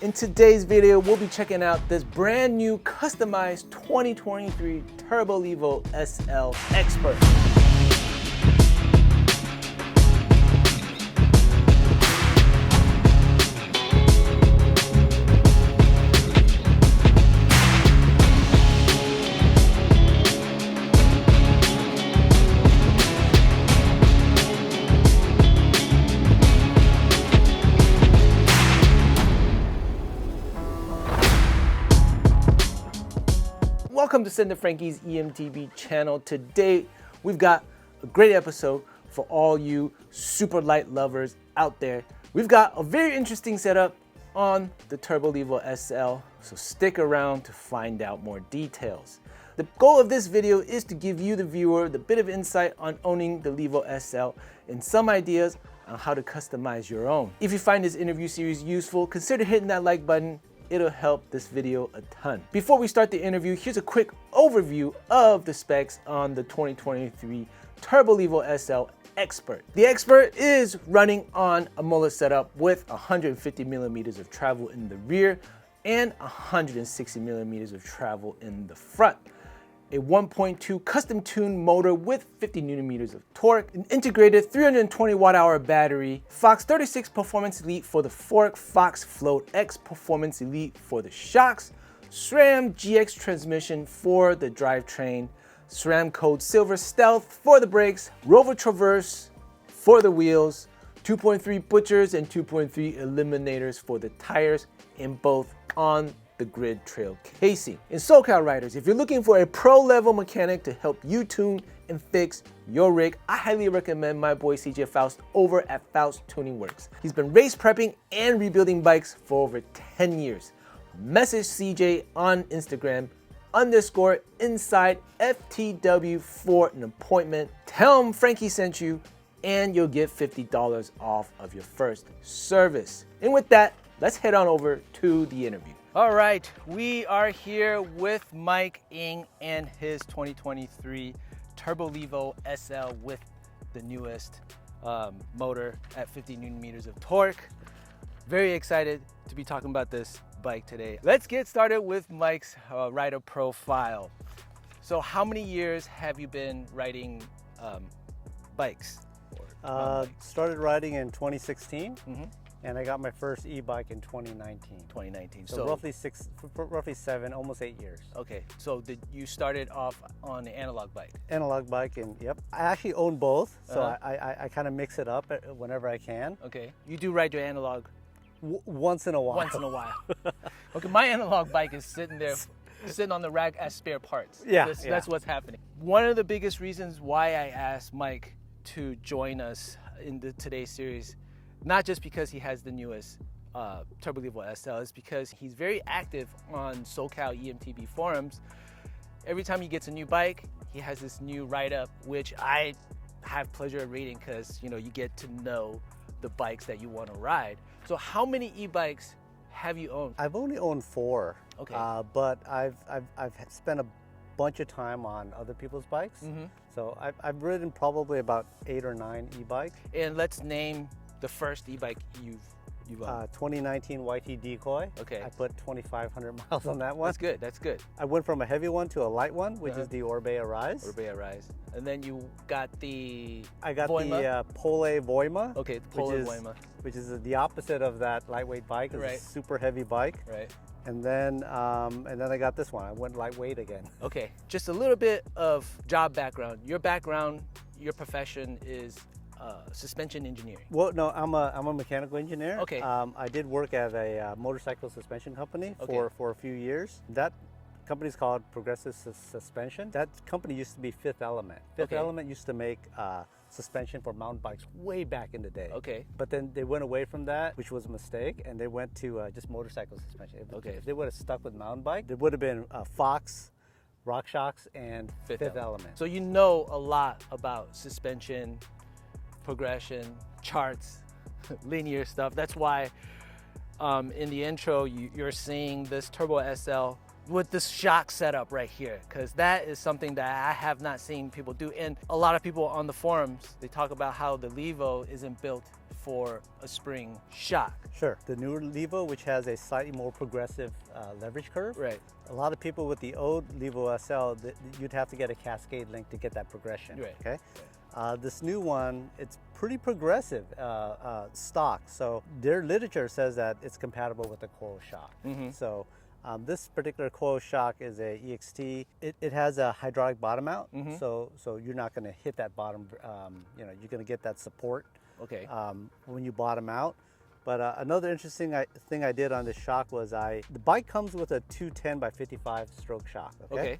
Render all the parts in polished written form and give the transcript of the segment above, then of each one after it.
In today's video, we'll be checking out this brand new customized 2023 Turbo Levo SL Expert. Welcome to Send the Frankies eMTB channel. Today, we've got a great episode for all you super light lovers out there. We've got a very interesting setup on the Turbo Levo SL, so stick around to find out more details. The goal of this video is to give you, the viewer, the bit of insight on owning the Levo SL and some ideas on how to customize your own. If you find this interview series useful, consider hitting that like button. It'll help this video a ton. Before we start the interview, here's a quick overview of the specs on the 2023 Turbo Levo SL Expert. The Expert is running on a mullet setup with 150 millimeters of travel in the rear and 160 millimeters of travel in the front. A 1.2 custom tuned motor with 50 newton meters of torque, an integrated 320 watt-hour battery, Foust 36 Performance Elite for the fork, Foust Float X Performance Elite for the shocks, SRAM GX transmission for the drivetrain, SRAM Code Silver Stealth for the brakes, Rover Traverse for the wheels, 2.3 butchers and 2.3 eliminators for the tires, in both on the grid trail casing. In SoCal riders, if you're looking for a pro level mechanic to help you tune and fix your rig, I highly recommend my boy CJ Foust over at Foust Tuning Works. He's been race prepping and rebuilding bikes for over 10 years. Message CJ on Instagram _InsideFTW for an appointment. Tell him Frankie sent you and you'll get $50 off of your first service. And with that, let's head on over to the interview. All right, we are here with Mike Ng and his 2023 Turbo Levo SL with the newest motor at 50 newton meters of torque. Very excited to be talking about this bike today. Let's get started with Mike's rider profile. So how many years have you been riding bikes? Started riding in 2016. Mm-hmm. And I got my first e-bike in 2019. So roughly 7, almost 8 years. Okay, so you started off on the analog bike? Analog bike, and yep. I actually own both, so I kind of mix it up whenever I can. Okay, you do ride your analog? Once in a while. Once in a while. Okay, my analog bike is sitting there, sitting on the rack as spare parts. Yeah, That's what's happening. One of the biggest reasons why I asked Mike to join us in today's series, not just because he has the newest Turbo Levo SL, it's because he's very active on SoCal eMTB forums. Every time he gets a new bike, he has this new write-up, which I have pleasure of reading because you get to know the bikes that you want to ride. So how many e-bikes have you owned? I've only owned 4. Okay. But I've spent a bunch of time on other people's bikes. Mm-hmm. So I've ridden probably about 8 or 9 e-bikes. And let's name the first e-bike you've owned. 2019 YT Decoy. Okay. I put 2,500 miles on that one. That's good. I went from a heavy one to a light one, which is the Orbea Rise. Orbea Rise. And then you got the Voima? The Pole Voima. Okay, the Pole Voima. Which is the opposite of that lightweight bike. It's a super heavy bike. Right. And then I got this one. I went lightweight again. Okay, just a little bit of job background. Your profession is suspension engineering. Well, no, I'm a mechanical engineer. Okay. I did work at a motorcycle suspension company for a few years. That company's called Progressive Suspension. That company used to be Fifth Element. Fifth Element used to make suspension for mountain bikes way back in the day. Okay. But then they went away from that, which was a mistake, and they went to just motorcycle suspension. If they would have stuck with mountain bike, there would have been Fox, RockShox, and Fifth Element. So you know a lot about suspension, progression, charts, linear stuff. That's why in the intro you're seeing this Turbo SL with this shock setup right here, because that is something that I have not seen people do. And a lot of people on the forums, they talk about how the Levo isn't built for a spring shock. Sure. The newer Levo, which has a slightly more progressive leverage curve. Right. A lot of people with the old Levo SL, you'd have to get a cascade link to get that progression. Right. Okay. This new one, it's pretty progressive stock. So their literature says that it's compatible with the coil shock. So this particular coil shock is a EXT. It has a hydraulic bottom out, so you're not going to hit that bottom. You're going to get that support. Okay. When you bottom out. But another interesting thing I did on this shock was the bike comes with a 210 by 55 stroke shock. Okay.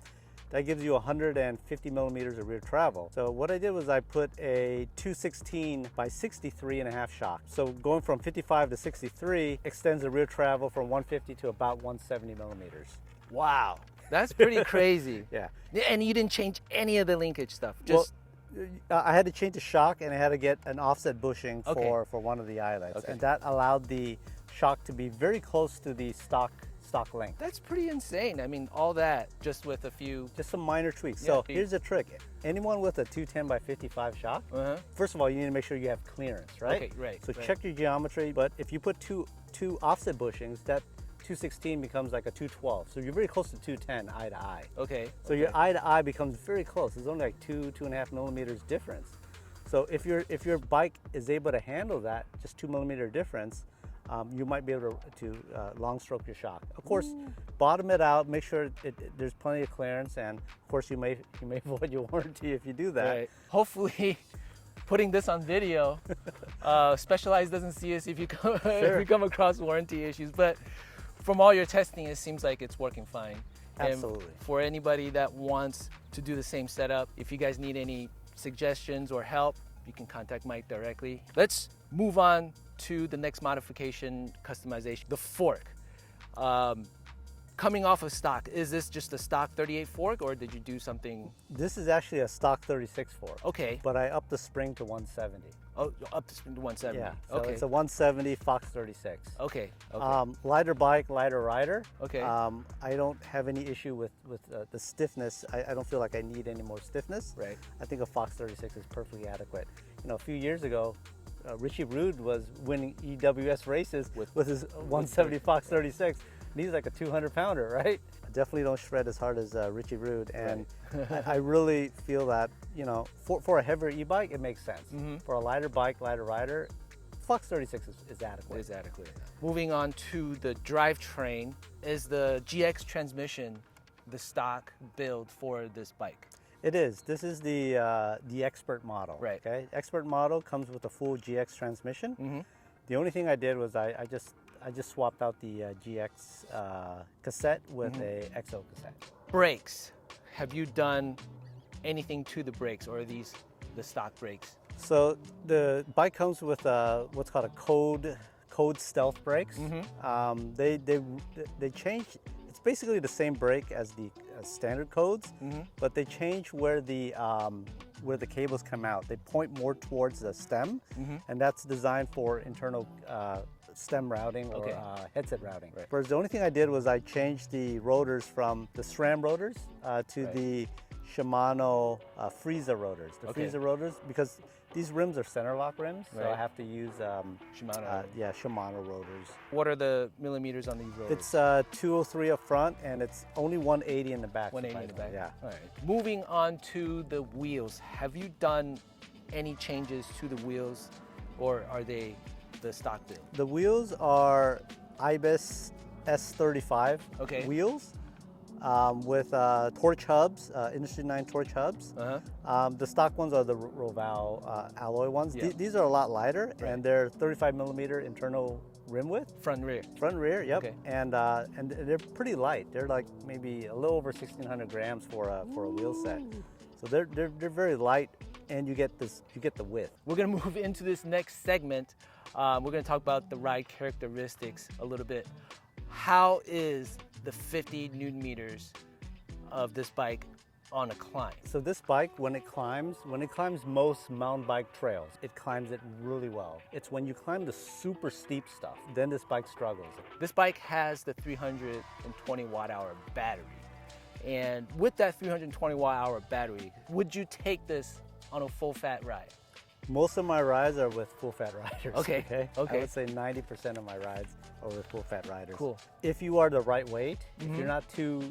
That gives you 150 millimeters of rear travel. So what I did was I put a 216 by 63 and a half shock. So going from 55 to 63 extends the rear travel from 150 to about 170 millimeters. Wow, that's pretty crazy. Yeah. And you didn't change any of the linkage stuff? Just I had to change the shock and I had to get an offset bushing for one of the eyelets. And that allowed the shock to be very close to the stock length. That's pretty insane. I mean, all that just with a few... Just some minor tweaks. So here's the trick. Anyone with a 210 by 55 shock, first of all, you need to make sure you have clearance, right? Okay, right. So check your geometry, but if you put two offset bushings, that 216 becomes like a 212. So you're very close to 210 eye to eye. Okay. So your eye to eye becomes very close. There's only like 2.5 millimeters difference. So if your bike is able to handle that, just 2 millimeter difference, you might be able to long stroke your shock. Of course, bottom it out, make sure there's plenty of clearance, and of course you may avoid your warranty if you do that. Right. Hopefully, putting this on video, Specialized doesn't see us if you come across warranty issues. But from all your testing, it seems like it's working fine. Absolutely. And for anybody that wants to do the same setup, if you guys need any suggestions or help, you can contact Mike directly. Let's move on to the next modification customization, the fork. Coming off of stock, is this just a stock 38 fork or did you do something? This is actually a stock 36 fork. Okay. But I upped the spring to 170. Oh, up to 170. Yeah, so okay. It's a 170 Fox 36. Okay. Lighter bike, lighter rider. Okay. I don't have any issue with the stiffness. I don't feel like I need any more stiffness. Right. I think a Fox 36 is perfectly adequate. A few years ago, Richie Rude was winning EWS races with his 170 Fox 36. And he's like a 200 pounder, right? I definitely don't shred as hard as Richie Rude. And I really feel that, for a heavier e-bike, it makes sense. For a lighter bike, lighter rider, Fox 36 is adequate. It is adequate. Moving on to the drivetrain, is the GX transmission the stock build for this bike? It is. This is the Expert model. Right. Okay. Expert model comes with a full GX transmission. The only thing I did was I just swapped out the GX cassette with a excell cassette. Brakes. Have you done anything to the brakes, or are these the stock brakes? So the bike comes with what's called a code stealth brakes. They changed. It's basically the same brake as the standard codes, but they change where the cables come out. They point more towards the stem, and that's designed for internal stem routing or headset routing. Right. Whereas the only thing I did was I changed the rotors from the SRAM rotors to the Shimano Frieza rotors. The Frieza rotors, because these rims are center lock rims, so I have to use Shimano. Shimano rotors. What are the millimeters on these rotors? It's 203 up front, and it's only 180 in the back. 180 in the back. Yeah. All right. Moving on to the wheels, have you done any changes to the wheels, or are they the stock build? The wheels are Ibis S35 wheels. With torch hubs, Industry 9 torch hubs. The stock ones are the Roval alloy ones. These are a lot lighter, and they're 35 millimeter internal rim width. Front rear. Front rear, yep. Okay. And they're pretty light. They're like maybe a little over 1,600 grams for a wheel set. So they're very light, and you get the width. We're gonna move into this next segment. We're gonna talk about the ride characteristics a little bit. How is the 50 Newton meters of this bike on a climb? So this bike, when it climbs most mountain bike trails, it climbs it really well. It's when you climb the super steep stuff, then this bike struggles. This bike has the 320 watt hour battery. And with that 320 watt hour battery, would you take this on a full fat ride? Most of my rides are with full fat riders. Okay. I would say 90% of my rides are with full fat riders. Cool. If you are the right weight, if you're not too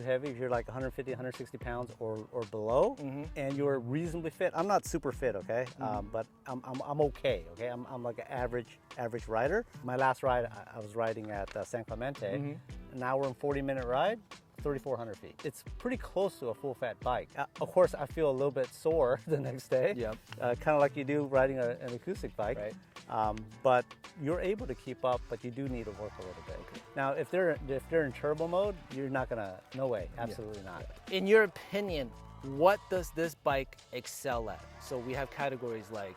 heavy, if you're like 150, 160 pounds or below, and you're reasonably fit. I'm not super fit, okay, but I'm okay. Okay, I'm like an average rider. My last ride, I was riding at San Clemente. An hour and 40-minute ride. 3,400 feet. It's pretty close to a full fat bike. Of course, I feel a little bit sore the next day. Yep. Kind of like you do riding an acoustic bike. Right. But you're able to keep up, but you do need to work a little bit. Okay. Now, if they're in turbo mode, you're not gonna. No way. Absolutely not. In your opinion, what does this bike excel at? So we have categories like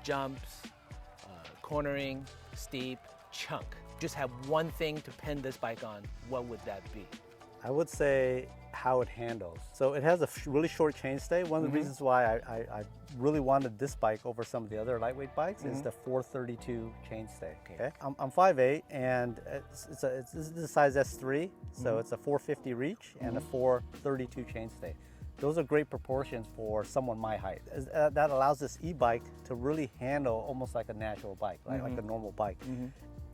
jumps, cornering, steep, chunk. Just have one thing to pin this bike on. What would that be? I would say how it handles. So it has a really short chainstay. One of the reasons why I really wanted this bike over some of the other lightweight bikes is the 432 chainstay. Okay. I'm 5'8", and this is the size S3, so it's a 450 reach and a 432 chainstay. Those are great proportions for someone my height. That allows this e-bike to really handle almost like a natural bike, like a normal bike.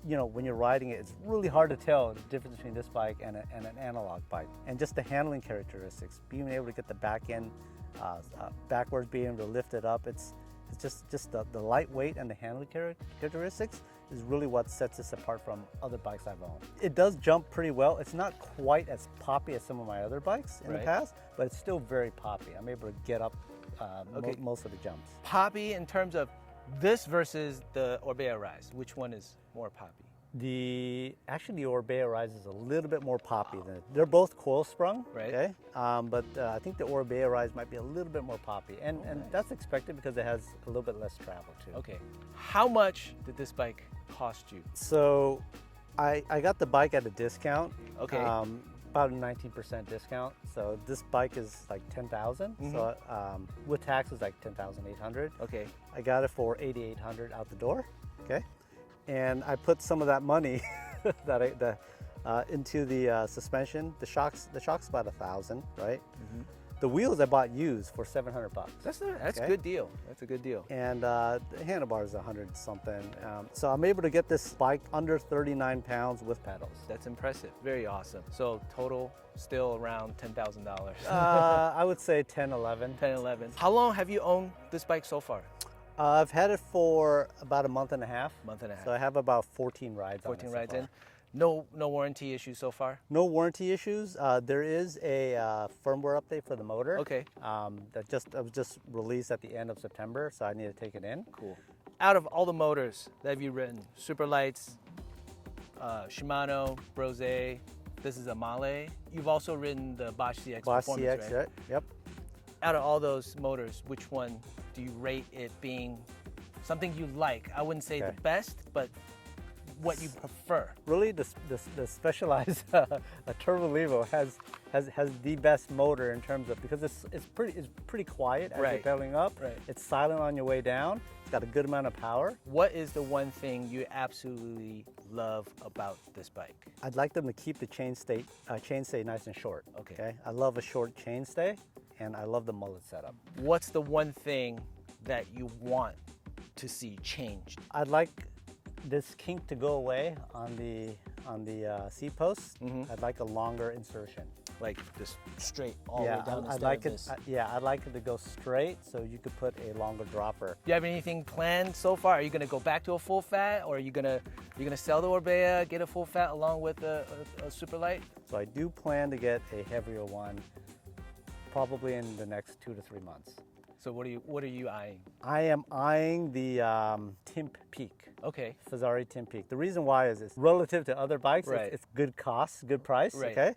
You know, when you're riding it, it's really hard to tell the difference between this bike and an analog bike. And just the handling characteristics, being able to get the back end backwards, being able to lift it up, it's just the lightweight and the handling characteristics is really what sets this apart from other bikes I've owned. It does jump pretty well. It's not quite as poppy as some of my other bikes in the past, but it's still very poppy. I'm able to get up most of the jumps. Poppy in terms of this versus the Orbea Rise, which one is more poppy? Actually, the Orbea Rise is a little bit more poppy than it. They're both coil sprung, right? Okay, but I think the Orbea Rise might be a little bit more poppy, and that's expected because it has a little bit less travel too. Okay, how much did this bike cost you? So, I got the bike at a discount. Okay. About a 19% discount. So this bike is like 10,000. So with taxes, like 10,800. Okay. I got it for 8,800 out the door. Okay. And I put some of that money into the suspension. The shocks about 1,000, right? The wheels I bought used for 700 bucks. That's a good deal. That's a good deal. And the handlebars 100 something. So I'm able to get this bike under 39 pounds with pedals. That's impressive. Very awesome. So total still around $10,000. I would say 10, 11. 10, 11. How long have you owned this bike so far? I've had it for about a month and a half. Month and a half. So I have about 14 rides 14 on it rides so far. in. No warranty issues so far? No warranty issues. There is a firmware update for the motor. Okay. That was just released at the end of September, so I need to take it in. Cool. Out of all the motors that have you ridden, Superlights, Shimano, Brose, this is a Male. You've also ridden the Bosch CX Bosch Performance, CX, right? Yep. Out of all those motors, which one do you rate it being something you like? I wouldn't say the best, but what you prefer. Really, the Specialized Turbo Levo has the best motor in terms of, because it's pretty quiet as you're pedaling up. Right. It's silent on your way down. It's got a good amount of power. What is the one thing you absolutely love about this bike? I'd like them to keep the chainstay nice and short. Okay. I love a short chainstay, and I love the mullet setup. What's the one thing that you want to see changed? I'd like this kink to go away on the seat posts. I'd like a longer insertion. Like just straight all the way down I'd like it. I'd like it to go straight, so you could put a longer dropper. Do you have anything planned so far? Are you gonna go back to a full fat, or are you gonna sell the Orbea, get a full fat along with a Superlight? So I do plan to get a heavier one, probably in the next 2 to 3 months. So what are you eyeing? I am eyeing the Timp Peak. Okay. Fazzari Timp Peak. The reason why is it's relative to other bikes. Right. It's good cost, good price. Right. Okay.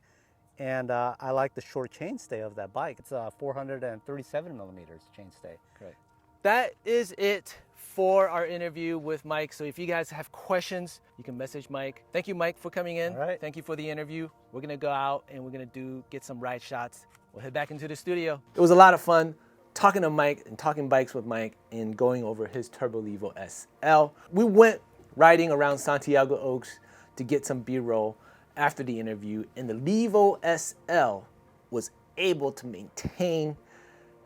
And I like the short chainstay of that bike. It's a 437 millimeters chainstay. Great. That is it for our interview with Mike. So if you guys have questions, you can message Mike. Thank you, Mike, for coming in. All right. Thank you for the interview. We're gonna go out and we're gonna get some ride shots. We'll head back into the studio. It was a lot of fun talking to Mike and talking bikes with Mike and going over his Turbo Levo SL. We went riding around Santiago Oaks to get some B-roll after the interview, and the Levo SL was able to maintain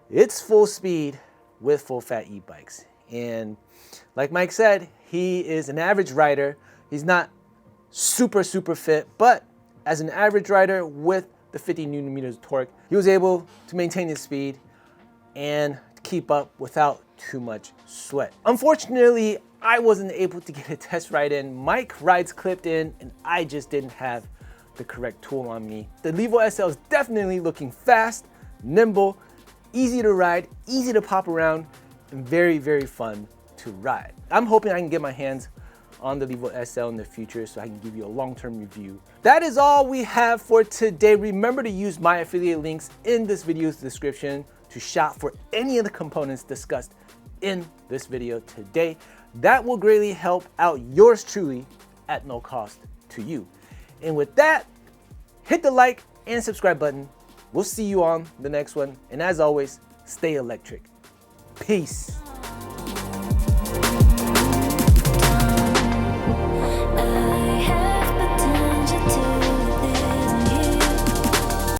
its full speed with full fat e-bikes. And like Mike said, he is an average rider. He's not super fit, but as an average rider with the 50 Newton meters of torque, he was able to maintain his speed and keep up without too much sweat. Unfortunately, I wasn't able to get a test ride in. Mike rides clipped in, and I just didn't have the correct tool on me. The Levo SL is definitely looking fast, nimble, easy to ride, easy to pop around, and very fun to ride. I'm hoping I can get my hands on the Levo SL in the future so I can give you a long-term review. That is all we have for today. Remember to use my affiliate links in this video's description to shop for any of the components discussed in this video today. That will greatly help out yours truly at no cost to you. And with that, hit the like and subscribe button. We'll see you on the next one. And as always, stay electric. Peace.